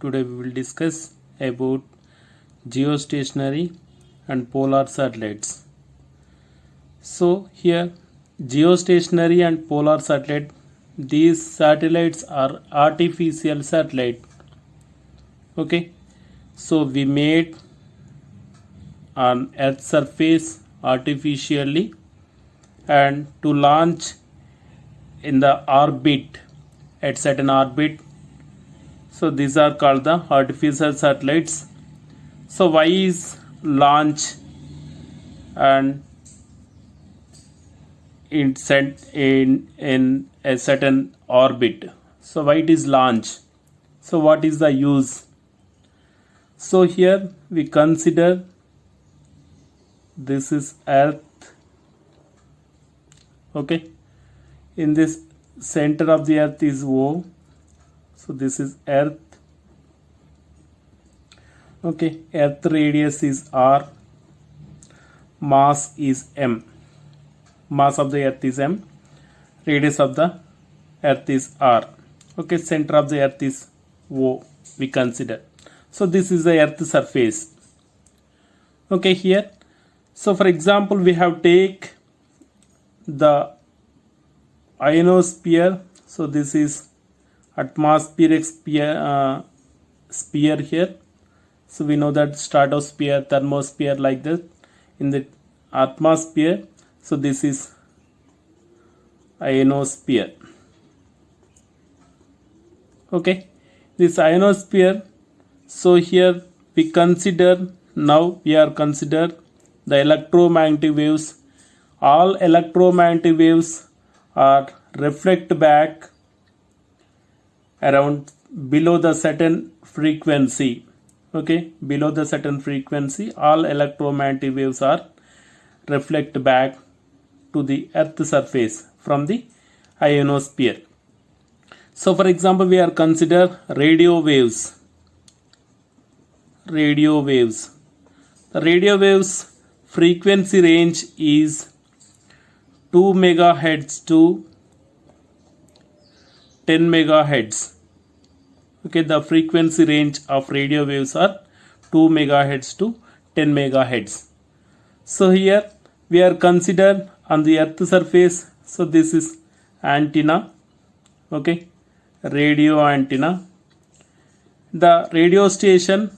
Today we will discuss about geostationary and polar satellites. So here geostationary and polar satellite, these satellites are artificial satellite. Okay, so we made on Earth surface artificially and to launch in the orbit at certain orbit. So these are called the artificial satellites. So why is launch and in a certain orbit? So why it is launch? So what is the use? So here we consider this is Earth. Okay, in this center of the Earth is O. So this is Earth. Okay, Earth radius is R. Mass is M. Mass of the Earth is M. Radius of the Earth is R. Okay, center of the Earth is O. We consider. So this is the Earth surface. Okay, here. So for example, we have take the ionosphere. So this is atmospheric sphere here. So we know that stratosphere, thermosphere, like that in the atmosphere. So this is ionosphere. Okay, this ionosphere. So here we consider, now we are consider the electromagnetic waves. All electromagnetic waves are reflect back around below the certain frequency. Okay, below the certain frequency, all electromagnetic waves are reflect back to the Earth surface from the ionosphere. So for example, we are consider radio waves. Radio waves. The radio waves frequency range is 2 megahertz to 10 megahertz. Okay, the frequency range of radio waves are 2 megahertz to 10 megahertz. So here we are considered on the Earth surface. So this is antenna. Okay, radio antenna. The radio station,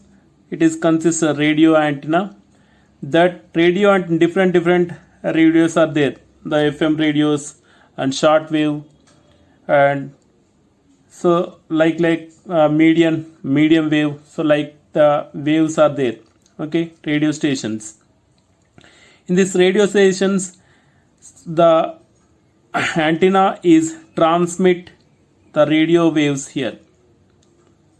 it is consists of radio antenna. That radio and different radios are there. The FM radios and short wave, and so like medium wave. So like the waves are there. Okay, radio stations. In these radio stations, the antenna is transmit the radio waves here.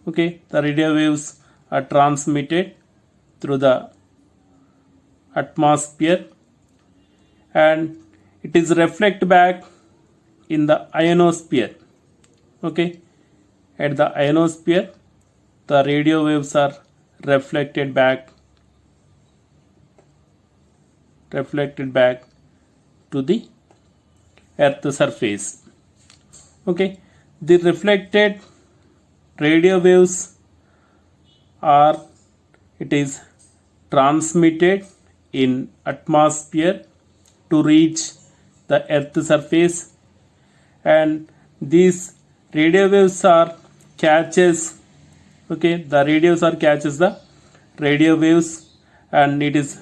Okay, the radio waves are transmitted through the atmosphere and it is reflect back in the ionosphere. Okay, at the ionosphere, the radio waves are reflected back to the Earth surface. Okay, the reflected radio waves are, it is transmitted in atmosphere to reach the Earth surface, and these radio waves are catches. Okay, the radios are catches the radio waves and it is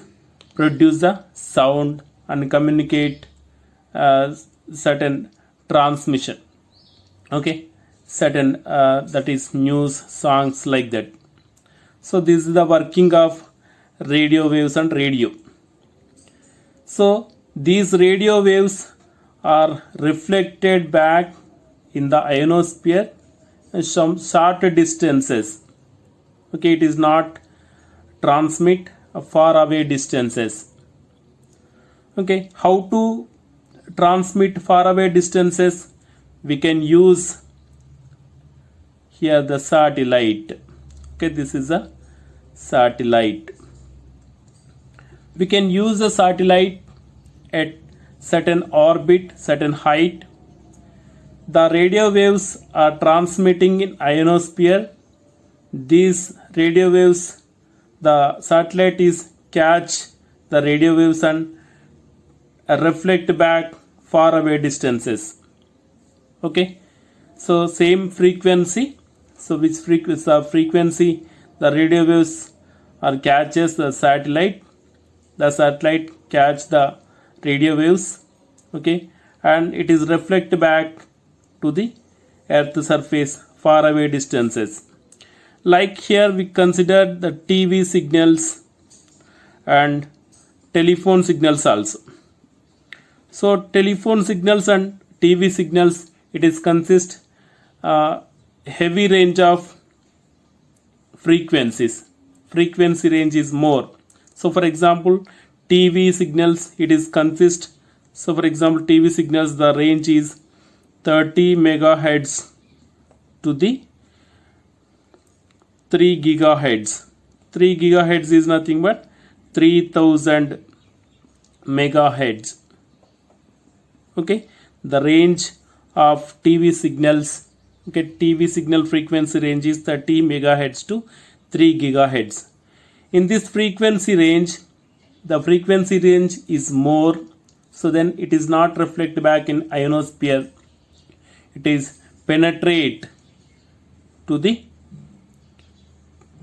produce the sound and communicate certain transmission. Okay, certain that is news, songs, like that. So this is the working of radio waves and radio. So these radio waves are reflected back in the ionosphere some short distances. Okay, it is not transmit far away distances. Okay, how to transmit far away distances? We can use here the satellite. Okay, this is a satellite. We can use a satellite at certain orbit, certain height. The radio waves are transmitting in ionosphere. these radio waves, the satellite is catch the radio waves and reflect back far away distances. Okay, so same frequency. So which frequency the radio waves are catches the satellite catch the radio waves, okay, and it is reflect back to the earth surface far away distances. Like here we consider the TV signals and telephone signals also. So telephone signals and TV signals, it is consist heavy range of frequencies. Frequency range is more. So for example, TV signals, it is consist. So for example, TV signals, the range is 30 megahertz to the 3 gigahertz. 3 gigahertz is nothing but 3000 megahertz. Okay, the range of TV signals, okay, TV signal frequency range is 30 megahertz to 3 gigahertz. In this frequency range, the frequency range is more, so then it is not reflect back in ionosphere. It is penetrate to the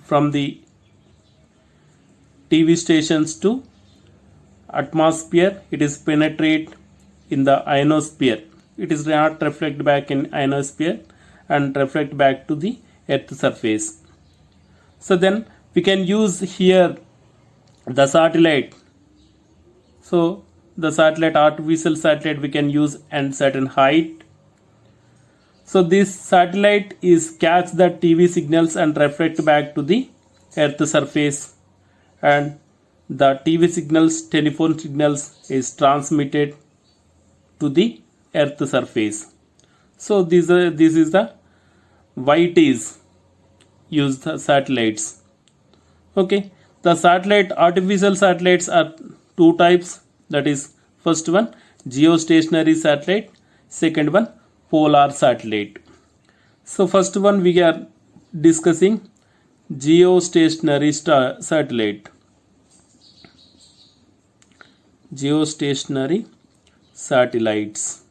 from the TV stations to atmosphere. It is penetrate in the ionosphere. It is not reflect back in ionosphere and reflect back to the earth surface. So then we can use here the satellite. So the satellite, artificial satellite, we can use at certain height. So this satellite is catch the TV signals and reflect back to the earth surface, and the TV signals, telephone signals is transmitted to the earth surface. So this is the why it is used the satellites. Okay, the satellite, artificial satellites are two types. That is, first one geostationary satellite, second one polar satellite. So first one we are discussing geostationary satellite. Geostationary satellites.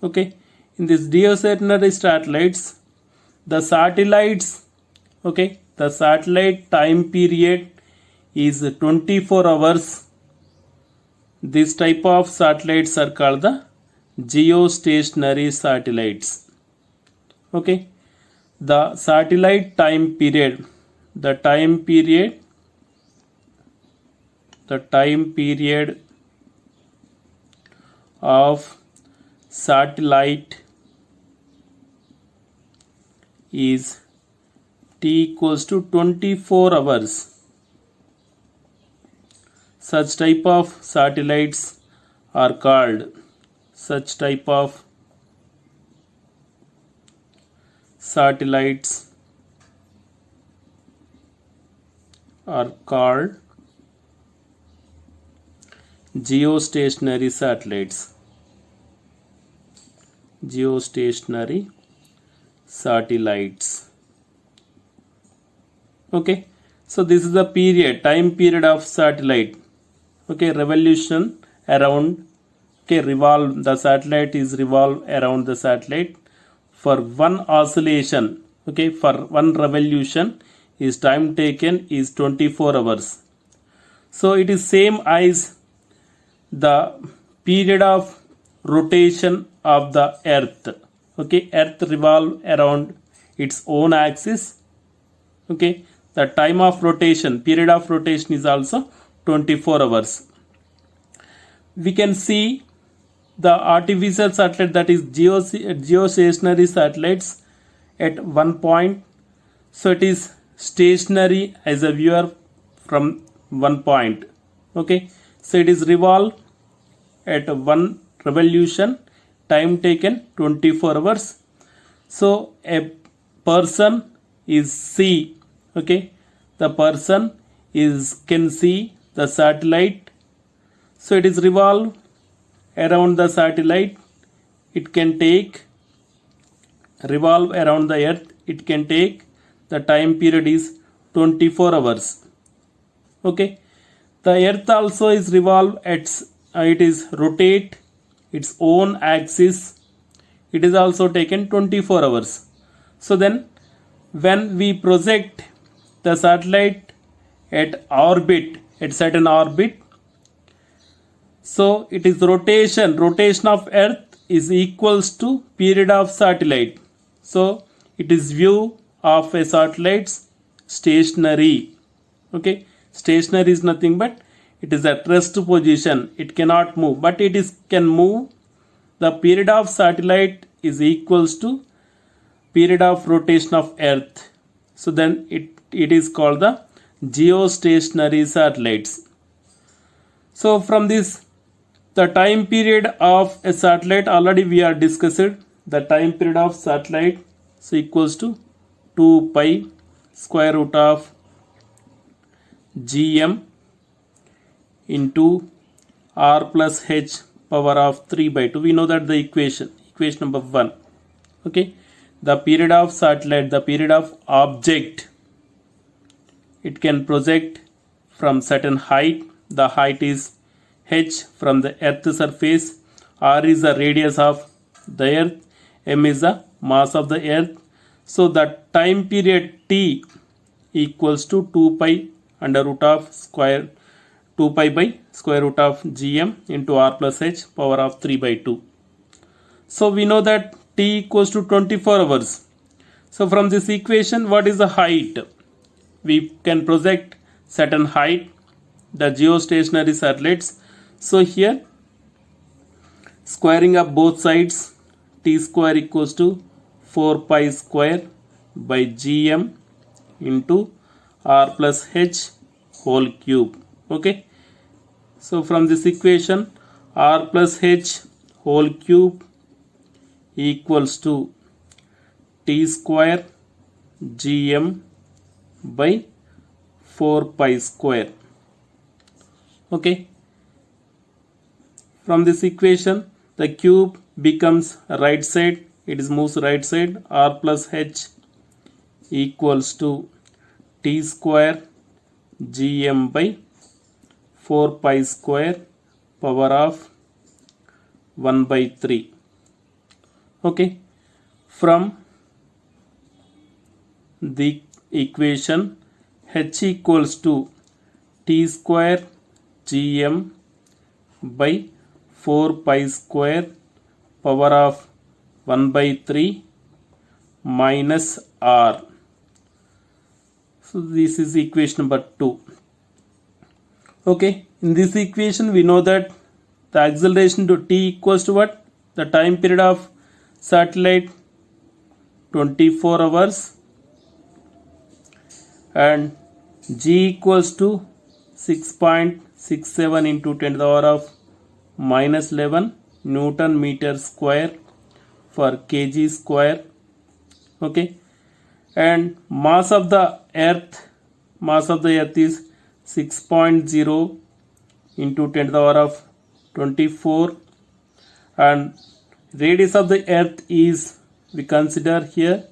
Okay, in this geostationary satellites, the satellites, okay, the satellite time period is 24 hours. This type of satellites are called the geostationary satellites. Okay, the satellite time period, the time period of satellite is T equals to 24 hours. Such type of satellites are called geostationary satellites. Geostationary satellites. Okay, so this is the time period of satellite. Okay, revolution around, okay, revolve, the satellite is revolve around the satellite for one oscillation. Okay, for one revolution is time taken is 24 hours. So it is same as the period of rotation of the earth. Okay, earth revolve around its own axis. Okay, the time of rotation, period of rotation is also 24 hours. We can see the artificial satellite, that is geostationary satellites, at one point. So it is stationary as a viewer from one point. Okay, so it is revolve at one revolution, time taken 24 hours. So a person is see, okay, the person can see the satellite. So it is revolve around the satellite. It can take revolve around the earth, it can take the time period is 24 hours. Okay, the earth also is revolve at it is rotate its own axis, it is also taken 24 hours. So then when we project the satellite at orbit, at certain orbit, so it is rotation of earth is equals to period of satellite. So it is view of a satellite's stationary. Okay, stationary is nothing but it is at rest position, it cannot move, but it is can move. The period of satellite is equals to period of rotation of earth. So then it is called the geostationary satellites. So from this, the time period of a satellite already we are discussed. The time period of satellite is equals to 2 pi square root of gm into r plus h power of 3 by 2. We know that the equation number 1. Okay, the period of satellite, the period of object, it can project from certain height. The height is h from the earth surface, r is the radius of the earth, m is the mass of the earth. So the time period t equals to 2 pi under root of square 2 pi by square root of gm into r plus h power of 3 by 2. So we know that t equals to 24 hours. So from this equation, what is the height? We can project certain height, the geostationary satellites. So here, squaring up both sides, t square equals to 4 pi square by gm into r plus h whole cube. Okay, so from this equation, r plus h whole cube equals to t square gm by 4 pi square. Okay, from this equation, the cube becomes right side, it is moves right side, r plus h equals to t square gm by 4 pi square power of 1 by 3. Okay, from the equation, h equals to t square gm by 4 pi square power of 1 by 3 minus r. So this is equation number 2. Okay, in this equation we know that the acceleration to t equals to what? The time period of satellite 24 hours and g equals to 6.67 into 10 to the power of minus 11 Newton meter square for kg square. Okay, and mass of the earth is 6.0 into 10 to the power of 24, and radius of the earth is, we consider here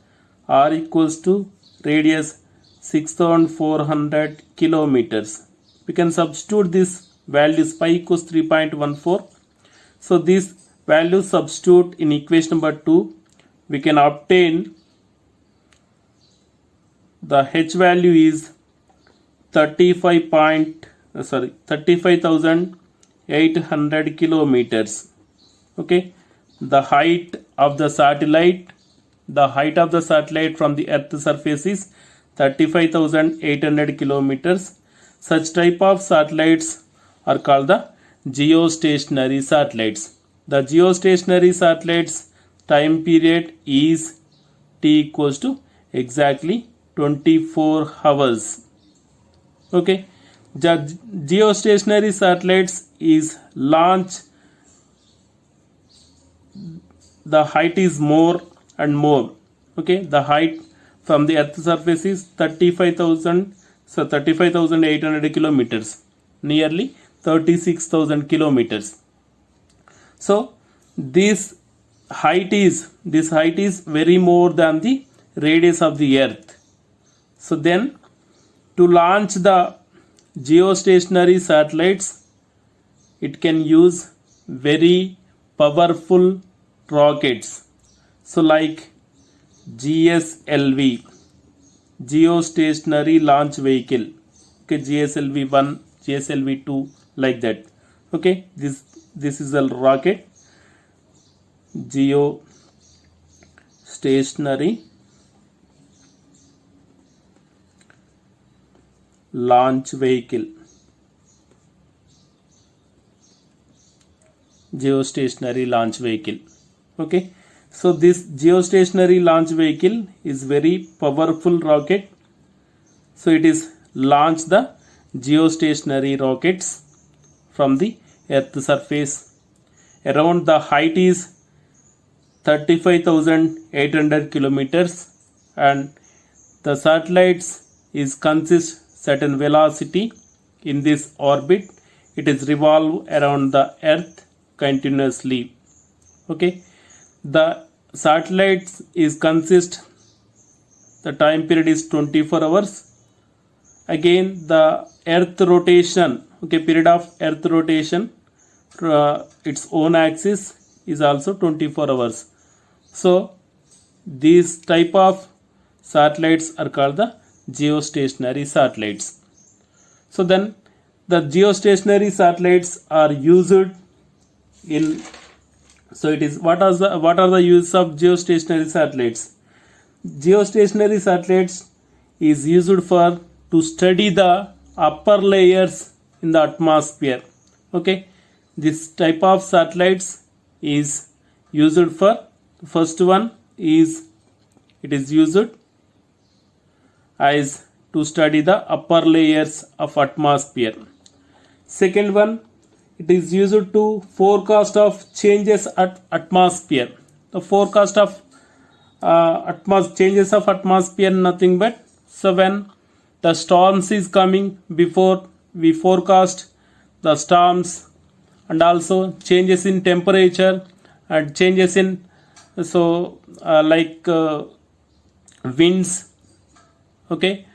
r equals to radius 6400 kilometers. We can substitute this values, pi equals 3.14. So this value substitute in equation number 2, we can obtain the h value is 35,800 kilometers. Okay, the height of the satellite from the earth surface is 35,800 kilometers. Such type of satellites are called the geostationary satellites. The geostationary satellites time period is t equals to exactly 24 hours. Okay, the geostationary satellites is launched, the height is more and more. Okay, the height from the earth surface is 35,800 kilometers, nearly 36,000 kilometers. So these height is very more than the radius of the earth. So then to launch the geostationary satellites, it can use very powerful rockets. So like GSLV, geostationary launch vehicle, okay, GSLV 1, GSLV 2, like that. Okay, this is a rocket, geostationary launch vehicle, geostationary launch vehicle. Okay, so this geostationary launch vehicle is very powerful rocket. So it is launch the geostationary rockets from the earth surface. Around the height is 35,800 kilometers, and the satellites is consist certain velocity in this orbit. It is revolve around the earth continuously. Okay, the satellites is consist, the time period is 24 hours. Again the earth rotation, okay, period of earth rotation, its own axis is also 24 hours. So these type of satellites are called the geostationary satellites. So then the geostationary satellites are used in, so it is what are the use of geostationary satellites? Geostationary satellites is used for to study the upper layers in the atmosphere. Okay, this type of satellites is used for, first one is, it is used as to study the upper layers of atmosphere. Second one, it is used to forecast of changes at atmosphere. The forecast of changes of atmosphere, nothing but, so when the storms is coming, before we forecast the storms, and also changes in temperature and changes in, so winds, okay,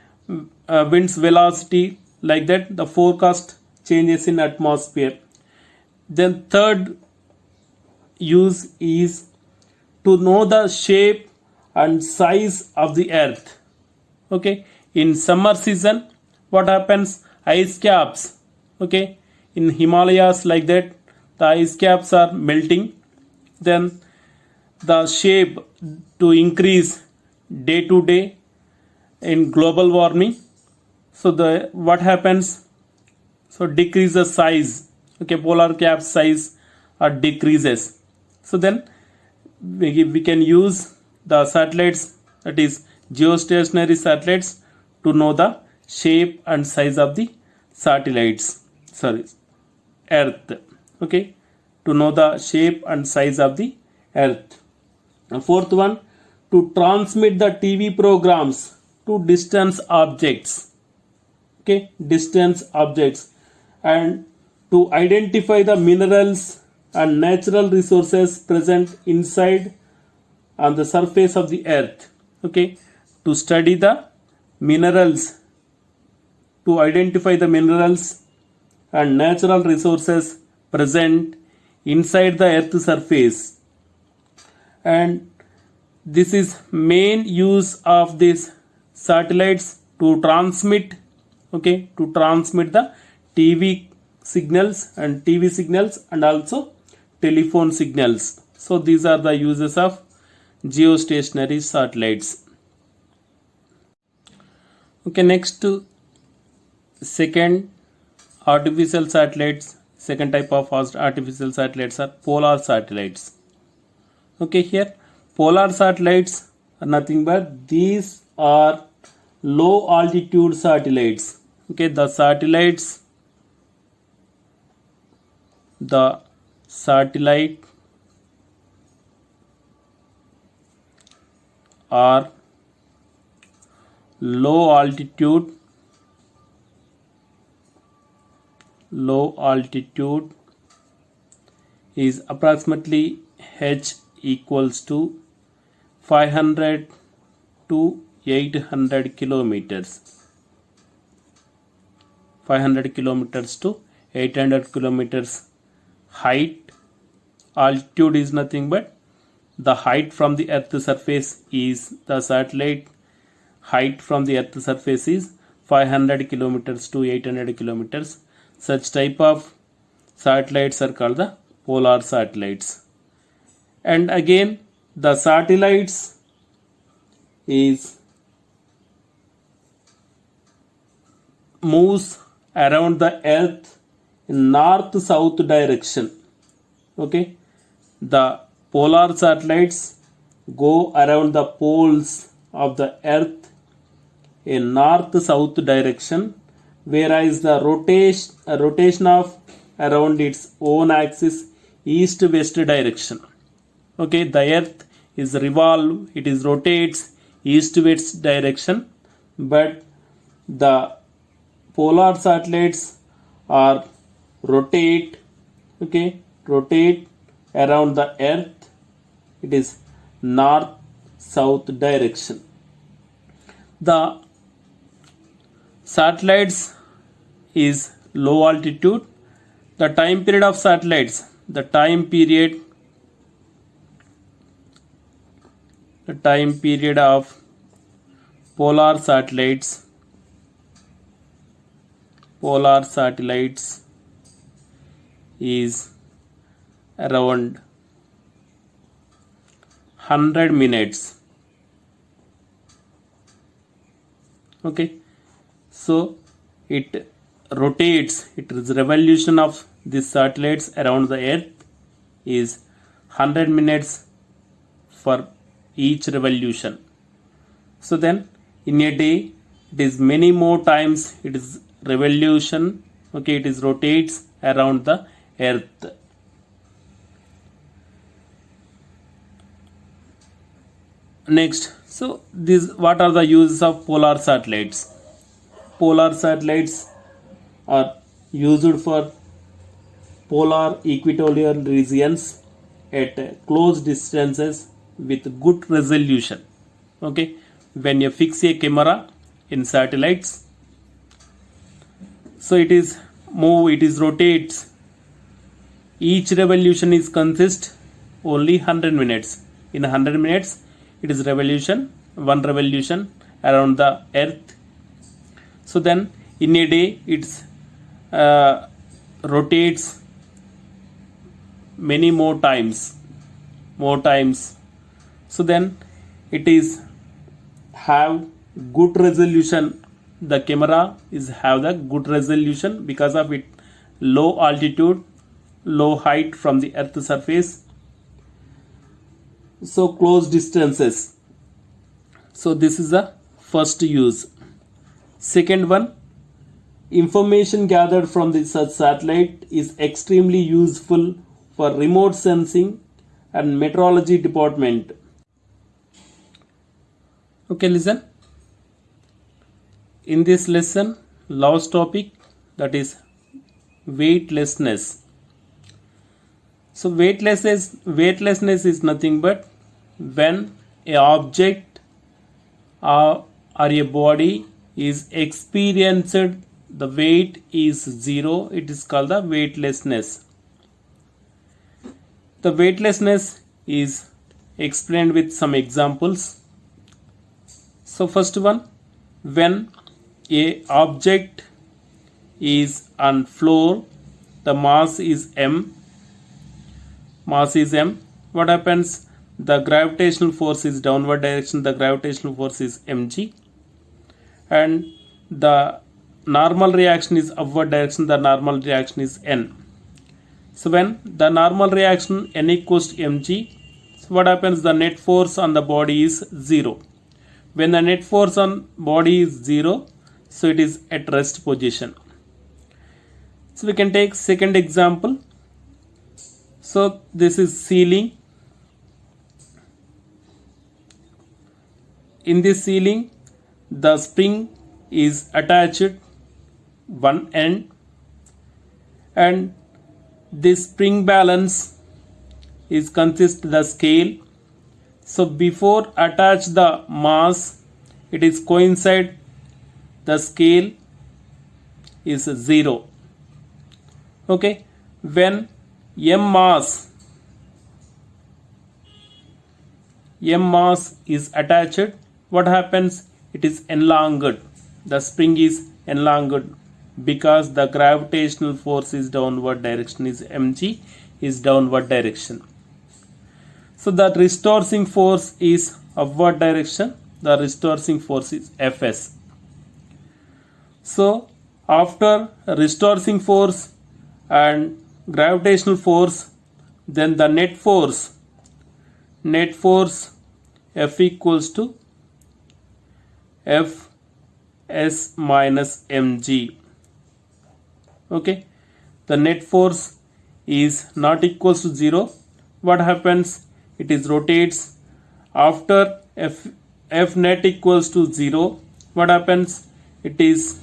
winds velocity, like that the forecast changes in atmosphere. Then third use is to know the shape and size of the earth. Okay, in summer season what happens, ice caps, okay, in Himalayas, like that the ice caps are melting, then the shape to increase day to day in global warming. So the what happens, so decrease the size, okay, polar cap size or decreases. So then we can use the satellites, that is geostationary satellites, to know the shape and size of the satellites, earth. Okay, to know the shape and size of the earth. And fourth one, to transmit the TV programs to distant objects. Okay, distant objects, and to identify the minerals and natural resources present inside on the surface of the earth. Okay, to study the minerals, to identify the minerals and natural resources present inside the earth surface. And this is main use of these satellites to transmit, okay, to transmit the TV signals and also telephone signals. So these are the uses of geostationary satellites. Okay, next second artificial satellites, second type of artificial satellites are polar satellites. Okay, here polar satellites are nothing but these are low altitude satellites. Okay, the satellite are low altitude is approximately HAL equals to 500 to 800 kilometers. 500 kilometers to 800 kilometers height. Altitude is nothing but the height from the earth surface is the satellite height from the earth surface is 500 kilometers to 800 kilometers. Such type of satellites are called the polar satellites. And again the satellites is moves around the earth in north south direction. Okay, the polar satellites go around the poles of the earth in north south direction, whereas the rotation of around its own axis east west direction. Okay, the earth is revolve, it is rotates east west direction, but the polar satellites are rotate around the earth, it is north south direction. The satellites is low altitude. The time period of satellites, the time period of polar satellites is around 100 minutes. Okay, so it rotates, it is revolution of these satellites around the earth is 100 minutes for each revolution. So then in a day it is many more times it is revolution. Okay, it is rotates around the earth. Next, so these what are the uses of polar satellites? Polar satellites are used for polar equatorial regions at close distances with good resolution. Okay, when you fix a camera in satellites, so it is move, it is rotates, each revolution is consist only 100 minutes. In 100 minutes it is revolution, one revolution around the earth. So then in a day it's rotates many more times. So then it is have good resolution. The camera is have the good resolution because of it low altitude, low height from the earth surface, so close distances. So this is the first use. Second one, information gathered from the satellite is extremely useful for remote sensing and meteorology department. Okay, listen. In this lesson, last topic, that is weightlessness. So weightlessness is nothing but when a object or a body is experienced, the weight is zero, it is called the weightlessness. The weightlessness is explained with some examples. So first one, when a object is on floor, the mass is m. What happens? The gravitational force is downward direction, the gravitational force is mg, and the normal reaction is upward direction, the normal reaction is n. So when the normal reaction n equals to mg, so what happens? The net force on the body is 0. When the net force on body is 0, so it is at rest position. So we can take second example. So this is ceiling. In this ceiling, the spring is attached one end, and this spring balance is consist the scale. So before attach the mass, it is coincide the scale is 0. Okay, when m mass is attached, what happens? It is enlarged. The spring is enlarged because the gravitational force is downward direction, is mg is downward direction. So the restoring force is upward direction. The restoring force is Fs. So after restoring force and gravitational force, then the net force F equals to Fs minus mg. Okay, the net force is not equals to 0. What happens? It is rotates. After F net equals to 0, what happens? It is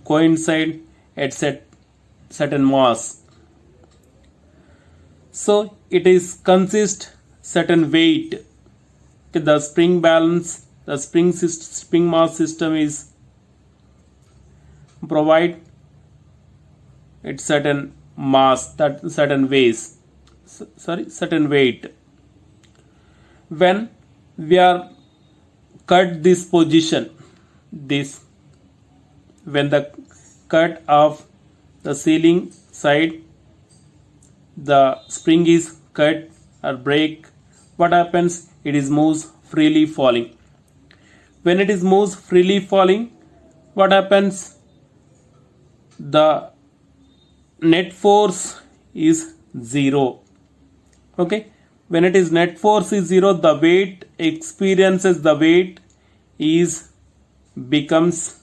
coincide at certain mass. So it is consist certain weight. Okay, the spring balance, the spring mass system is provide it certain mass, that certain ways, certain weight. When we are cut this position, when the cut of the ceiling side, the spring is cut or break, what happens? It is moves freely falling. When it is moves freely falling, what happens? The net force is 0. Okay, when it is net force is 0, the weight experiences, the weight is becomes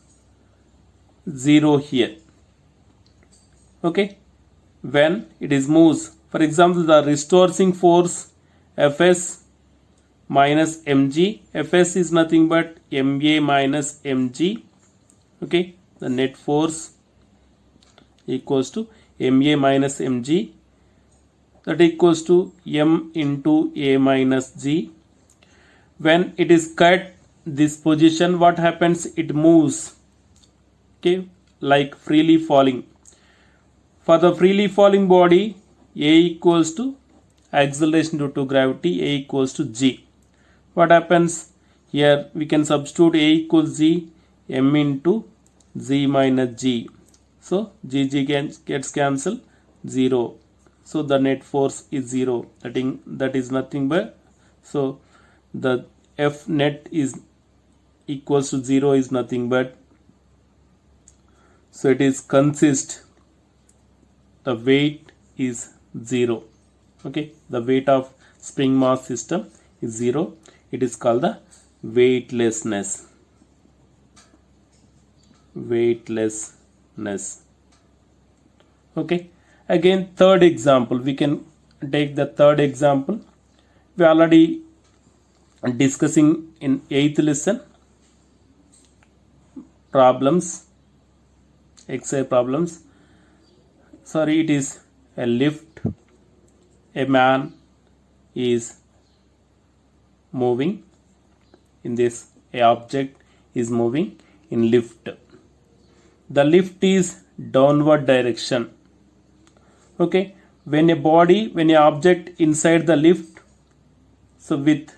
0 here. Okay, when it is moves, for example, the restoring force Fs minus mg, Fs is nothing but ma minus mg. Okay, the net force equals to ma minus mg, that equals to m into a minus g. When it is cut this position, what happens? It moves, okay, like freely falling. For the freely falling body, a equals to acceleration due to gravity, a equals to g. What happens? Here we can substitute a equals g, m into z minus g. So g gets cancelled, 0. So the net force is 0. That is nothing but, so the F net is equals to 0 is nothing but, so it is consist, the weight is 0. Okay, the weight of spring mass system is 0. It is called the weightlessness. Okay, again third example, we can take the third example. We already discussing in 8th lesson problems, exercise problems. Sorry, it is a lift. A man is moving in this, a object is moving in lift. The lift is downward direction. Okay, when a object inside the lift, so with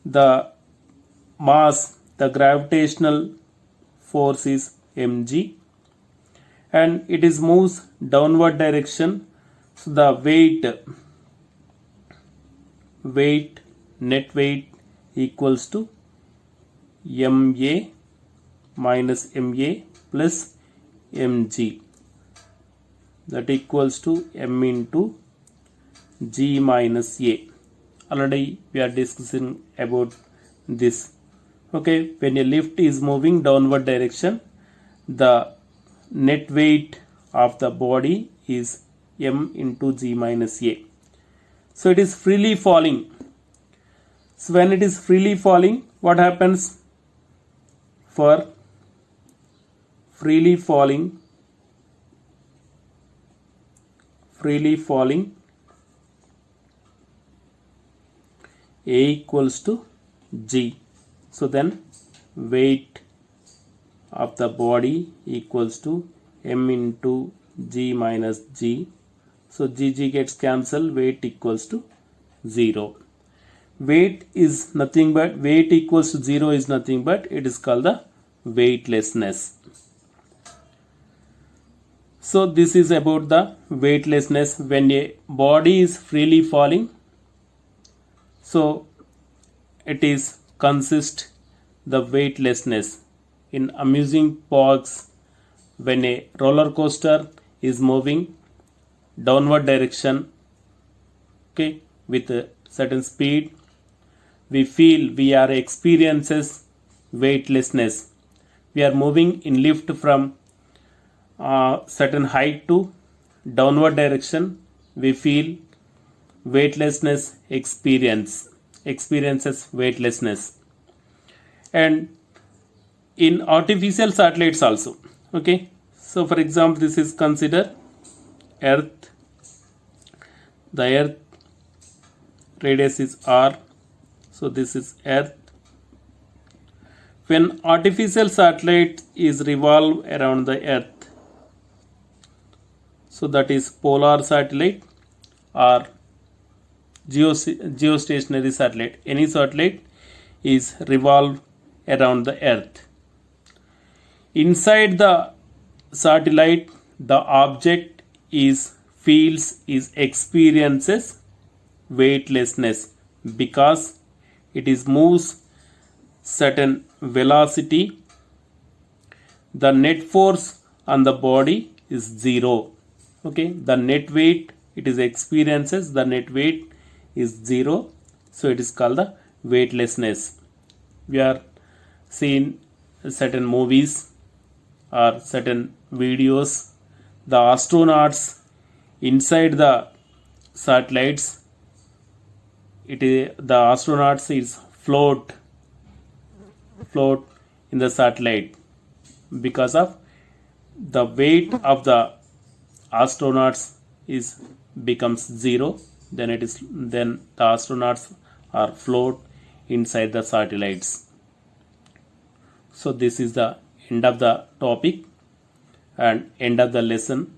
the mass, the gravitational force is mg, and it is moves downward direction, so the net weight equals to ma minus ma plus mg, that equals to m into g minus a. Already we are discussing about this. Okay, when a lift is moving downward direction, the net weight of the body is m into g minus a. So it is freely falling. So when it is freely falling, what happens? For freely falling, A equals to G. So then weight of the body equals to M into G minus G. So G gets cancelled, weight equals to 0. Weight is nothing but, weight equals to 0 is nothing but, it is called the weightlessness. So this is about the weightlessness when a body is freely falling. So it is consist the weightlessness. In amusing parks, when a roller coaster is moving downward direction, okay, with a certain speed, we feel we are experiences weightlessness. We are moving in lift from certain height to downward direction, we feel weightlessness experiences weightlessness. And in artificial satellites also, okay, so for example this is consider earth. The earth radius is r, so this is earth. When artificial satellite is revolve around the earth, so that is polar satellite or geostationary satellite, any satellite is revolve around the earth. Inside the satellite, the object is feels is experiences weightlessness because it is moves certain velocity. The net force on the body is 0. Okay, the net weight it is experiences, the net weight is 0, so it is called the weightlessness. We are seeing certain movies or certain videos, the astronauts inside the satellites, the astronauts is float in the satellite because of the weight of the astronauts is becomes 0, then the astronauts are float inside the satellites. So this is the end of the topic and end of the lesson.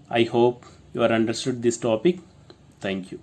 I hope you are understood this topic. Thank you.